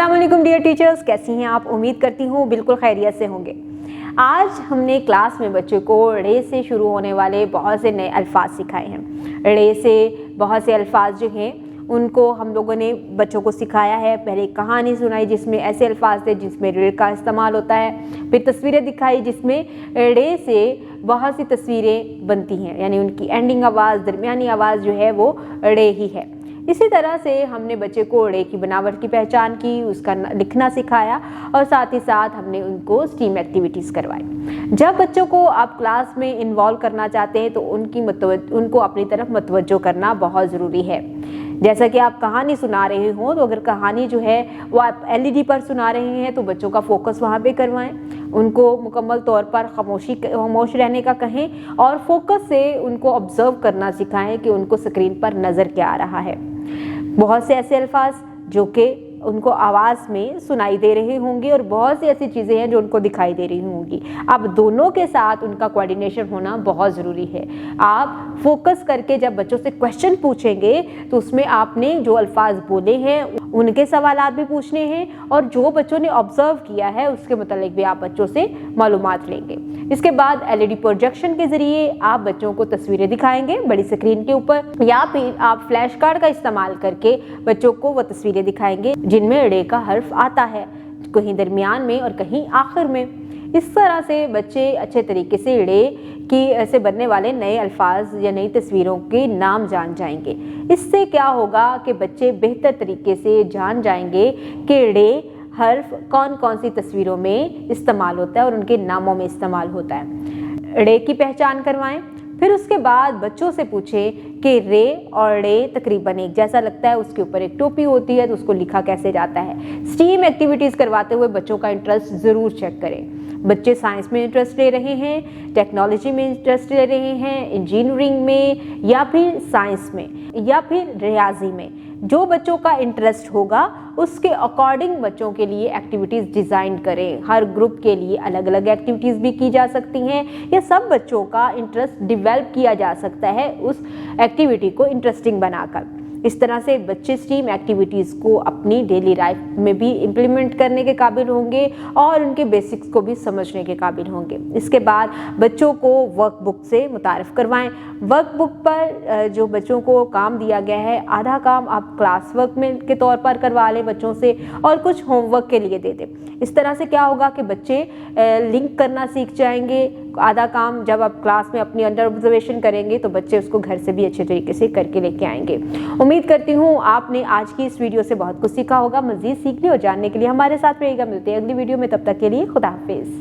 अस्सलाम वालेकुम dear teachers, कैसी हैं आप? उम्मीद करती हूँ बिल्कुल खैरियत से होंगे। आज हमने क्लास में बच्चों को रे से शुरू होने वाले बहुत से नए अल्फाज सिखाए हैं। रे से बहुत से अल्फाज जो हैं उनको हम लोगों ने बच्चों को सिखाया है। पहले कहानी सुनाई जिसमें ऐसे अल्फाज थे जिसमें रे का इस्तेमाल होता है। फिर तस्वीरें दिखाई जिसमें रे से बहुत सी तस्वीरें बनती हैं, यानी उनकी एंडिंग आवाज़, दरमियानी आवाज़ जो है वो रे ही है। इसी तरह से हमने बच्चे को रे की बनावट की पहचान की, उसका लिखना सिखाया और साथ ही साथ हमने उनको स्टीम एक्टिविटीज़ करवाई। जब बच्चों को आप क्लास में इन्वॉल्व करना चाहते हैं तो उनको अपनी तरफ मतवज्जो करना बहुत ज़रूरी है। जैसा कि आप कहानी सुना रहे हो तो अगर कहानी जो है वो आप LED पर सुना रहे हैं तो बच्चों का फोकस वहाँ पे करवाएं। उनको मुकम्मल तौर पर खामोश रहने का कहें और फोकस से उनको ऑब्जर्व करना सिखाएं कि उनको स्क्रीन पर नज़र क्या आ रहा है। बहुत से ऐसे अल्फाज जो कि उनको आवाज़ में सुनाई दे रहे होंगे और बहुत सी ऐसी चीज़ें हैं जो उनको दिखाई दे रही होंगी। अब दोनों के साथ उनका कोऑर्डिनेशन होना बहुत ज़रूरी है। आप फोकस करके जब बच्चों से क्वेश्चन पूछेंगे तो उसमें आपने जो अल्फाज बोले हैं उनके सवालात भी पूछने हैं और जो बच्चों ने ऑब्जर्व किया है उसके मुतालिक भी आप बच्चों से मालूमात लेंगे। इसके बाद LED प्रोजेक्शन के ज़रिए आप बच्चों को तस्वीरें दिखाएंगे बड़ी स्क्रीन के ऊपर, या फिर आप फ्लैश कार्ड का इस्तेमाल करके बच्चों को वो तस्वीरें दिखाएंगे जिनमें रे का हर्फ आता है, कहीं दरमियान में और कहीं आखिर में। इस तरह से बच्चे अच्छे तरीके से रे की ऐसे बनने वाले नए अल्फाज या नई तस्वीरों के नाम जान जाएंगे। इससे क्या होगा कि बच्चे बेहतर तरीके से जान जाएंगे कि रे हर्फ कौन कौन सी तस्वीरों में इस्तेमाल होता है और उनके नामों में इस्तेमाल होता है। रे की पहचान करवाएं। फिर उसके बाद बच्चों से पूछें कि रे और रे तकरीबन एक जैसा लगता है, उसके ऊपर एक टोपी होती है तो उसको लिखा कैसे जाता है। स्टीम एक्टिविटीज़ करवाते हुए बच्चों का इंटरेस्ट ज़रूर चेक करें। बच्चे साइंस में इंटरेस्ट ले रहे हैं, टेक्नोलॉजी में इंटरेस्ट ले रहे हैं, इंजीनियरिंग में या फिर साइंस में या फिर रियाजी में, जो बच्चों का इंटरेस्ट होगा उसके अकॉर्डिंग बच्चों के लिए एक्टिविटीज़ डिज़ाइन करें। हर ग्रुप के लिए अलग अलग एक्टिविटीज़ भी की जा सकती हैं या सब बच्चों का इंटरेस्ट डेवलप किया जा सकता है उस एक्टिविटी को इंटरेस्टिंग बनाकर। इस तरह से बच्चे स्टीम एक्टिविटीज़ को अपनी डेली लाइफ में भी इम्प्लीमेंट करने के काबिल होंगे और उनके बेसिक्स को भी समझने के काबिल होंगे। इसके बाद बच्चों को वर्कबुक से मुतारिफ़ करवाएं। वर्कबुक पर जो बच्चों को काम दिया गया है, आधा काम आप क्लास वर्क में के तौर पर करवा लें बच्चों से और कुछ होमवर्क के लिए दे दें। इस तरह से क्या होगा कि बच्चे लिंक करना सीख जाएंगे। आधा काम जब आप क्लास में अपनी अंडर ऑब्जर्वेशन करेंगे तो बच्चे उसको घर से भी अच्छे तरीके से करके लेके आएंगे। उम्मीद करती हूँ आपने आज की इस वीडियो से बहुत कुछ सीखा होगा। मज़ीद सीखने और जानने के लिए हमारे साथ रहिएगा। मिलते हैं अगली वीडियो में, तब तक के लिए खुदा हाफिज़।